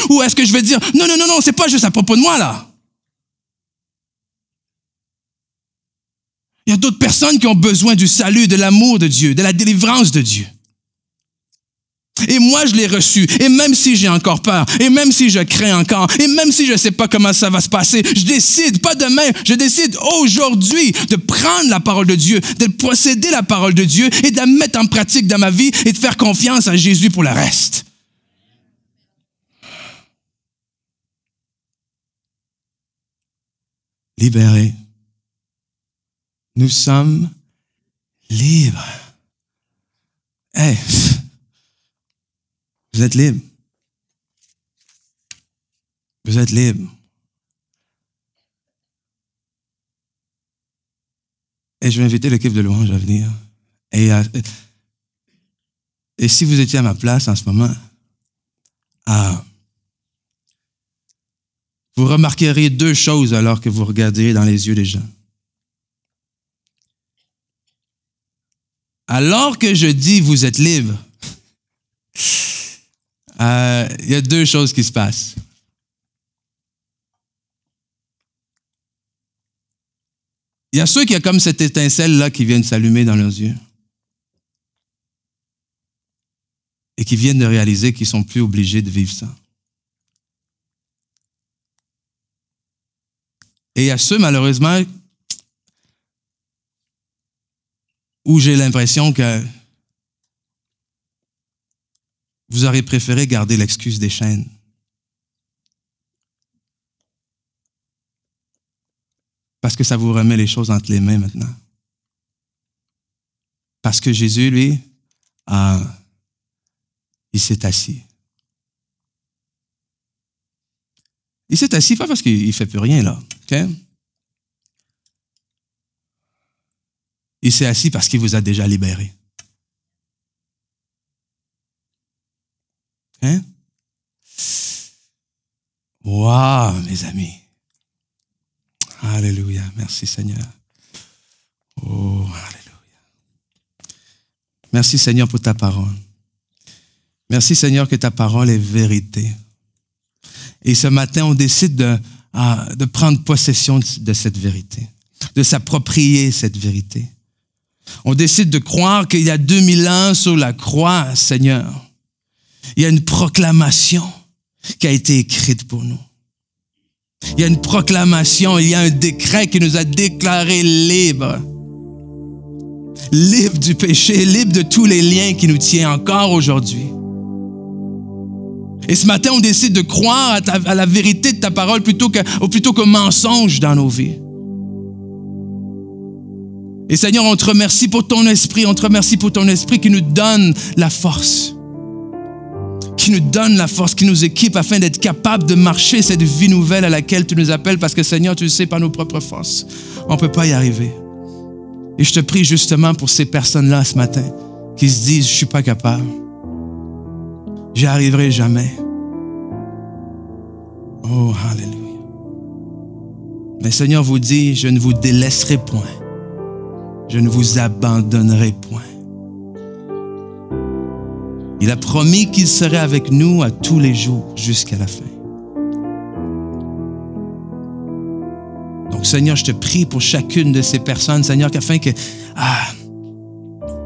Speaker 1: ou est-ce que je vais dire, non, c'est pas juste à propos de moi là. Il y a d'autres personnes qui ont besoin du salut, de l'amour de Dieu, de la délivrance de Dieu. Et moi, je l'ai reçu. Et même si j'ai encore peur, et même si je crains encore, et même si je ne sais pas comment ça va se passer, je décide, pas demain, je décide aujourd'hui de prendre la parole de Dieu, de posséder la parole de Dieu et de la mettre en pratique dans ma vie et de faire confiance à Jésus pour le reste. Libérés. Nous sommes libres. Hey! Vous êtes libre. Vous êtes libre. Et je vais inviter l'équipe de louange à venir. Et si vous étiez à ma place en ce moment, vous remarqueriez deux choses alors que vous regardez dans les yeux des gens. Alors que je dis vous êtes libre, il y a deux choses qui se passent. Il y a ceux qui ont comme cette étincelle-là qui vient de s'allumer dans leurs yeux. Et qui viennent de réaliser qu'ils ne sont plus obligés de vivre ça. Et il y a ceux, malheureusement, où j'ai l'impression que vous aurez préféré garder l'excuse des chaînes. Parce que ça vous remet les choses entre les mains maintenant. Parce que Jésus, lui, il s'est assis. Il s'est assis pas parce qu'il ne fait plus rien, là. Okay? Il s'est assis parce qu'il vous a déjà libéré. Hein? Wow, mes amis. Alléluia. Merci, Seigneur. Oh, alléluia. Merci, Seigneur, pour ta parole. Merci, Seigneur, que ta parole est vérité. Et ce matin, on décide de prendre possession de cette vérité, de s'approprier cette vérité. On décide de croire qu'il y a 2000 ans sur la croix, Seigneur, il y a une proclamation qui a été écrite pour nous. Il y a une proclamation, il y a un décret qui nous a déclarés libres. Libres du péché, libres de tous les liens qui nous tiennent encore aujourd'hui. Et ce matin, on décide de croire à la vérité de ta parole plutôt qu'au mensonge dans nos vies. Et Seigneur, on te remercie pour ton esprit, on te remercie pour ton esprit qui nous donne la force. Qui nous donne la force, qui nous équipe afin d'être capable de marcher cette vie nouvelle à laquelle tu nous appelles parce que Seigneur, tu le sais, par nos propres forces, on ne peut pas y arriver. Et je te prie justement pour ces personnes-là ce matin qui se disent, je ne suis pas capable. J'y arriverai jamais. Oh, alléluia. Mais Seigneur vous dit, je ne vous délaisserai point. Je ne vous abandonnerai point. Il a promis qu'il serait avec nous à tous les jours jusqu'à la fin. Donc, Seigneur, je te prie pour chacune de ces personnes, Seigneur, afin que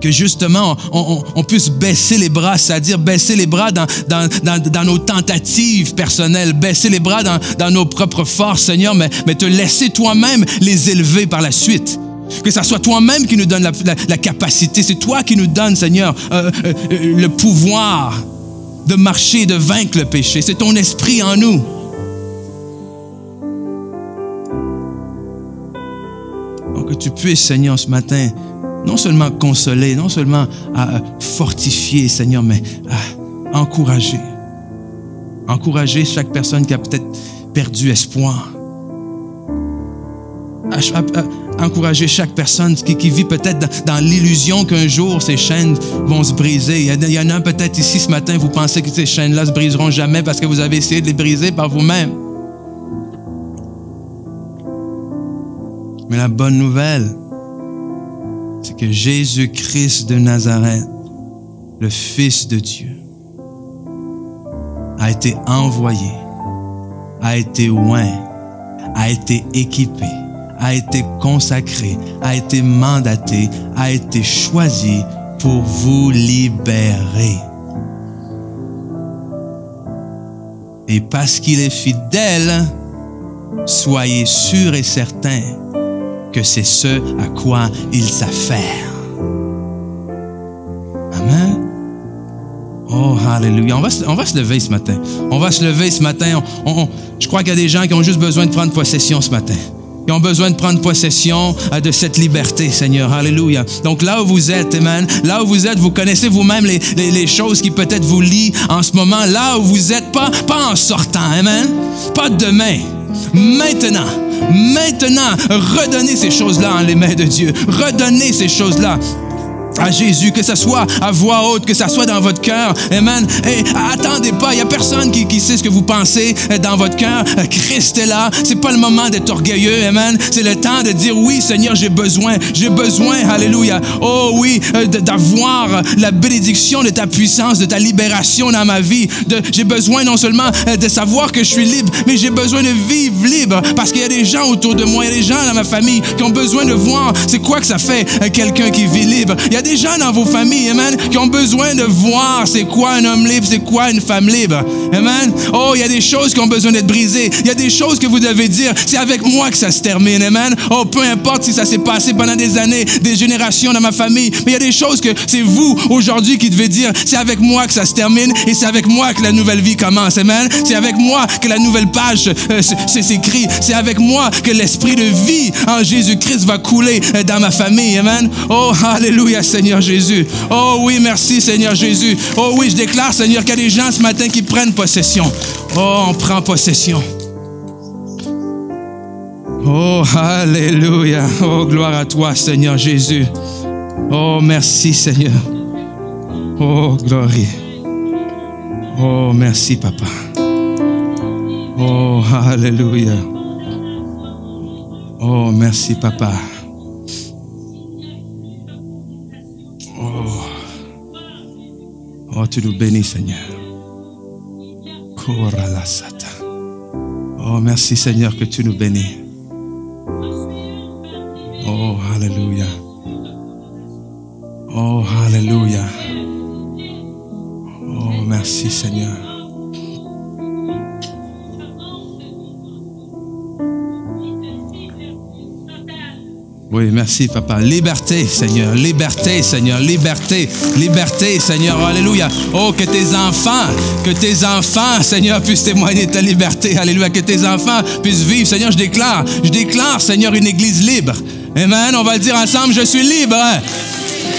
Speaker 1: justement, on puisse baisser les bras, c'est-à-dire baisser les bras dans nos tentatives personnelles, baisser les bras dans nos propres forces, Seigneur, mais te laisser toi-même les élever par la suite. Que ça soit toi-même qui nous donne la capacité. C'est toi qui nous donne, Seigneur, le pouvoir de marcher, de vaincre le péché. C'est ton esprit en nous. Donc que tu puisses, Seigneur, ce matin, non seulement consoler, non seulement fortifier, Seigneur, mais encourager. Encourager chaque personne qui a peut-être perdu espoir. Encourager chaque personne qui vit peut-être dans l'illusion qu'un jour ces chaînes vont se briser. Il y en a peut-être ici ce matin, vous pensez que ces chaînes-là se briseront jamais parce que vous avez essayé de les briser par vous-même. Mais la bonne nouvelle, c'est que Jésus-Christ de Nazareth, le Fils de Dieu, a été envoyé, a été oint, a été équipé, a été consacré, a été mandaté, a été choisi pour vous libérer. Et parce qu'il est fidèle, soyez sûrs et certains que c'est ce à quoi il s'affaire. Amen. Oh, alléluia. On va se lever ce matin. On va se lever ce matin. Je crois qu'il y a des gens qui ont juste besoin de prendre possession ce matin. Ils ont besoin de prendre possession de cette liberté, Seigneur. Alléluia. Donc là où vous êtes, amen, là où vous êtes, vous connaissez vous-même les choses qui peut-être vous lient en ce moment. Là où vous êtes, pas en sortant, amen. Pas demain. Maintenant, redonnez ces choses-là en les mains de Dieu. Redonnez ces choses-là. à Jésus, que ce soit à voix haute, que ce soit dans votre cœur. Amen. Et attendez pas, il n'y a personne qui sait ce que vous pensez dans votre cœur. Christ est là. C'est pas le moment d'être orgueilleux. Amen. C'est le temps de dire oui, Seigneur, j'ai besoin, alléluia. Oh oui, d'avoir la bénédiction de ta puissance, de ta libération dans ma vie. J'ai besoin non seulement de savoir que je suis libre, mais j'ai besoin de vivre libre parce qu'il y a des gens autour de moi, il y a des gens dans ma famille qui ont besoin de voir c'est quoi que ça fait quelqu'un qui vit libre. Il y a des gens dans vos familles, amen, qui ont besoin de voir c'est quoi un homme libre, c'est quoi une femme libre. Amen. Oh, il y a des choses qui ont besoin d'être brisées. Il y a des choses que vous devez dire, c'est avec moi que ça se termine. Amen. Oh, peu importe si ça s'est passé pendant des années, des générations dans ma famille, mais il y a des choses que c'est vous aujourd'hui qui devez dire, c'est avec moi que ça se termine et c'est avec moi que la nouvelle vie commence. Amen. C'est avec moi que la nouvelle page s'écrit. C'est avec moi que l'esprit de vie en Jésus-Christ va couler dans ma famille. Amen. Oh, alléluia, Seigneur Jésus. Oh oui, merci, Seigneur Jésus. Oh oui, je déclare, Seigneur, qu'il y a des gens ce matin qui prennent possession. Oh, on prend possession. Oh, alléluia. Oh, gloire à toi, Seigneur Jésus. Oh, merci, Seigneur. Oh, gloire. Oh, merci, Papa. Oh, alléluia. Oh, merci, Papa. Oh, tu nous bénis, Seigneur. Oh, merci, Seigneur, que tu nous bénis. Oh, alléluia. Oh, alléluia. Oh, merci, Seigneur. Oui, merci, Papa. Liberté, Seigneur. Liberté, Seigneur. Liberté. Liberté, Seigneur. Alléluia. Oh, que tes enfants, Seigneur, puissent témoigner de ta liberté. Alléluia. Que tes enfants puissent vivre. Seigneur, je déclare, Seigneur, une église libre. Amen. On va le dire ensemble. Je suis libre.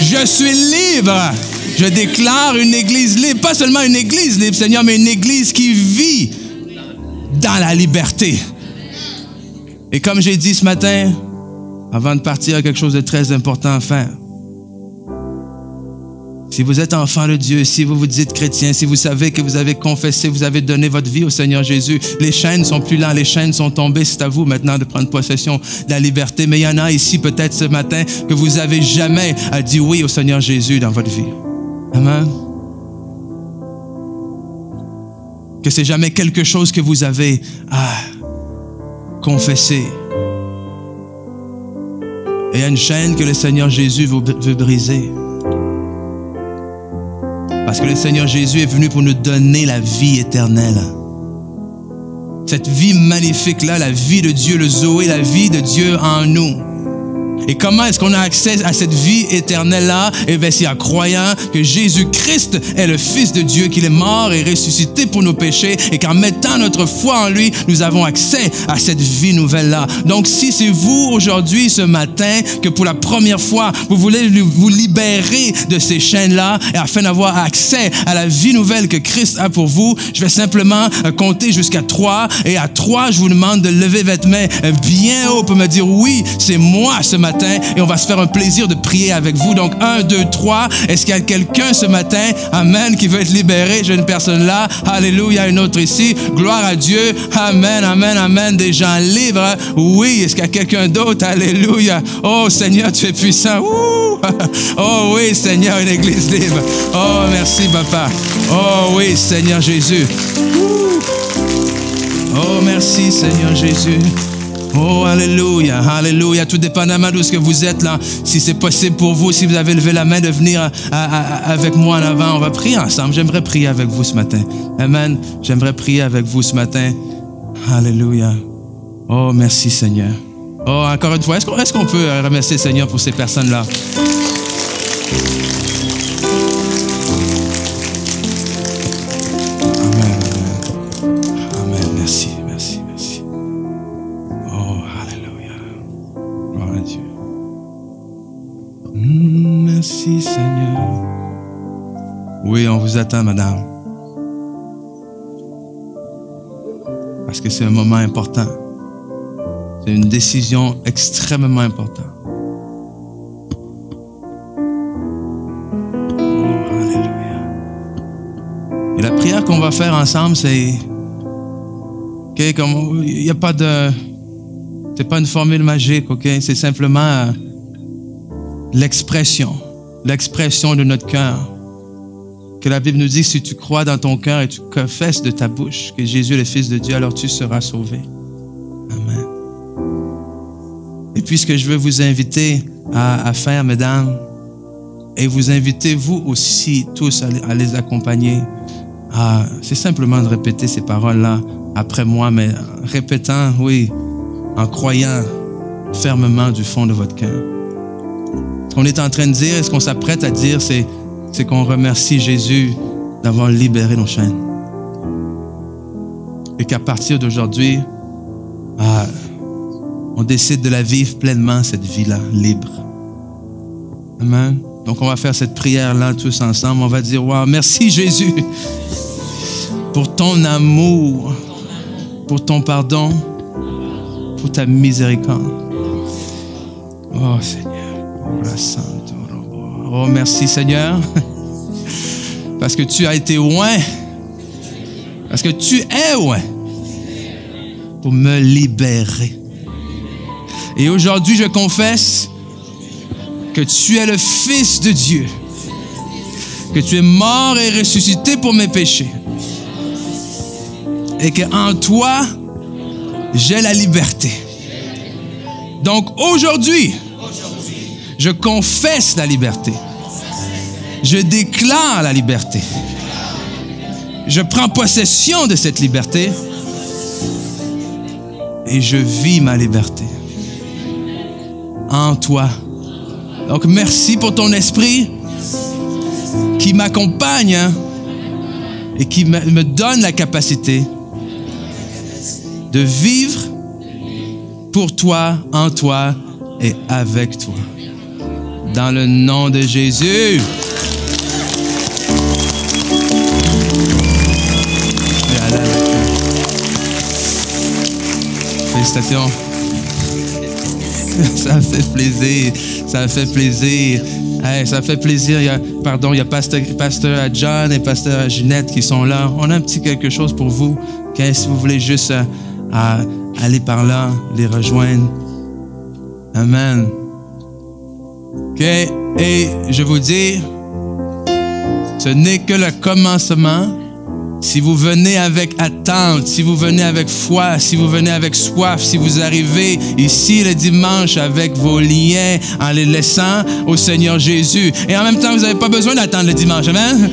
Speaker 1: Je suis libre. Je déclare une église libre. Pas seulement une église libre, Seigneur, mais une église qui vit dans la liberté. Et comme j'ai dit ce matin, avant de partir, il y a quelque chose de très important à faire. Si vous êtes enfant de Dieu, si vous vous dites chrétien, si vous savez que vous avez confessé, vous avez donné votre vie au Seigneur Jésus, les chaînes ne sont plus là, les chaînes sont tombées. C'est à vous maintenant de prendre possession de la liberté. Mais il y en a ici peut-être ce matin que vous n'avez jamais dit oui au Seigneur Jésus dans votre vie. Amen. Que c'est jamais quelque chose que vous avez à confesser. Et il y a une chaîne que le Seigneur Jésus veut briser. Parce que le Seigneur Jésus est venu pour nous donner la vie éternelle. Cette vie magnifique-là, la vie de Dieu, le Zoé, la vie de Dieu en nous. Et comment est-ce qu'on a accès à cette vie éternelle-là? Eh bien, c'est en croyant que Jésus-Christ est le Fils de Dieu, qu'il est mort et ressuscité pour nos péchés, et qu'en mettant notre foi en lui, nous avons accès à cette vie nouvelle-là. Donc, si c'est vous aujourd'hui, ce matin, que pour la première fois, vous voulez vous libérer de ces chaînes-là, et afin d'avoir accès à la vie nouvelle que Christ a pour vous, je vais simplement compter jusqu'à 3, et à 3, je vous demande de lever votre main bien haut pour me dire, oui, c'est moi ce matin. Et on va se faire un plaisir de prier avec vous. Donc, 1, 2, 3. Est-ce qu'il y a quelqu'un ce matin, amen, qui veut être libéré? J'ai une personne là. Alléluia, une autre ici. Gloire à Dieu. Amen, amen, amen. Des gens libres. Oui, est-ce qu'il y a quelqu'un d'autre? Alléluia. Oh, Seigneur, tu es puissant. Ouh. Oh oui, Seigneur, une église libre. Oh, merci, Papa. Oh oui, Seigneur Jésus. Ouh. Oh, merci, Seigneur Jésus. Oh, alléluia, alléluia, tout dépendamment de ce que vous êtes là, si c'est possible pour vous, si vous avez levé la main de venir avec moi en avant, on va prier ensemble. J'aimerais prier avec vous ce matin. Amen. J'aimerais prier avec vous ce matin. Alléluia. Oh, merci Seigneur. Oh, encore une fois, est-ce qu'on peut remercier Seigneur pour ces personnes-là? Merci Seigneur. Oui, on vous attend, madame. Parce que c'est un moment important. C'est une décision extrêmement importante. prière qu'on va faire ensemble, c'est... OK, il n'y a pas de... C'est pas une formule magique, OK? C'est simplement l'expression de notre cœur. Que la Bible nous dit, si tu crois dans ton cœur et tu confesses de ta bouche que Jésus est le Fils de Dieu, alors tu seras sauvé. Amen. Et puis, ce que je veux vous inviter à faire, mesdames, et vous inviter, vous aussi, tous, à les accompagner, c'est simplement de répéter ces paroles-là après moi, mais répétant, oui, en croyant fermement du fond de votre cœur. Ce qu'on est en train de dire et ce qu'on s'apprête à dire, c'est qu'on remercie Jésus d'avoir libéré nos chaînes. Et qu'à partir d'aujourd'hui, on décide de la vivre pleinement, cette vie-là, libre. Amen. Donc, on va faire cette prière-là tous ensemble. On va dire, wow, merci Jésus pour ton amour, pour ton pardon, pour ta miséricorde. Oh Seigneur. Oh, merci Seigneur. Parce que tu as été loin. Parce que tu es loin. Pour me libérer. Et aujourd'hui, je confesse que tu es le Fils de Dieu. Que tu es mort et ressuscité pour mes péchés. Et qu'en toi, j'ai la liberté. Donc aujourd'hui, je confesse la liberté. Je déclare la liberté. Je prends possession de cette liberté et je vis ma liberté en toi. Donc merci pour ton esprit qui m'accompagne et qui me donne la capacité de vivre pour toi, en toi et avec toi. Dans le nom de Jésus. Félicitations. Ça fait plaisir. Ça fait plaisir. Hey, ça fait plaisir. Il y a pasteur John et pasteur Ginette qui sont là. On a un petit quelque chose pour vous. Okay? Si vous voulez juste aller par là, les rejoindre. Amen. OK? Et je vous dis, ce n'est que le commencement. Si vous venez avec attente, si vous venez avec foi, si vous venez avec soif, si vous arrivez ici le dimanche avec vos liens en les laissant au Seigneur Jésus. Et en même temps, vous n'avez pas besoin d'attendre le dimanche, amen?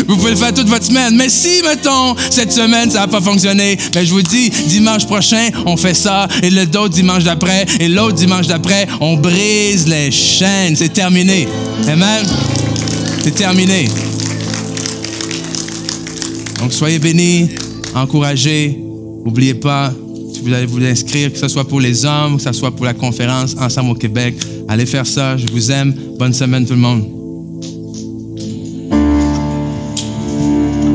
Speaker 1: Vous pouvez le faire toute votre semaine. Mais si, mettons, cette semaine, ça n'a pas fonctionné, ben je vous dis, dimanche prochain, on fait ça, et l'autre dimanche d'après, et l'autre dimanche d'après, on brise les chaînes. C'est terminé. Amen? C'est terminé. Donc, soyez bénis, encouragés. N'oubliez pas, si vous allez vous inscrire, que ce soit pour les hommes, que ce soit pour la conférence Ensemble au Québec, allez faire ça. Je vous aime. Bonne semaine tout le monde.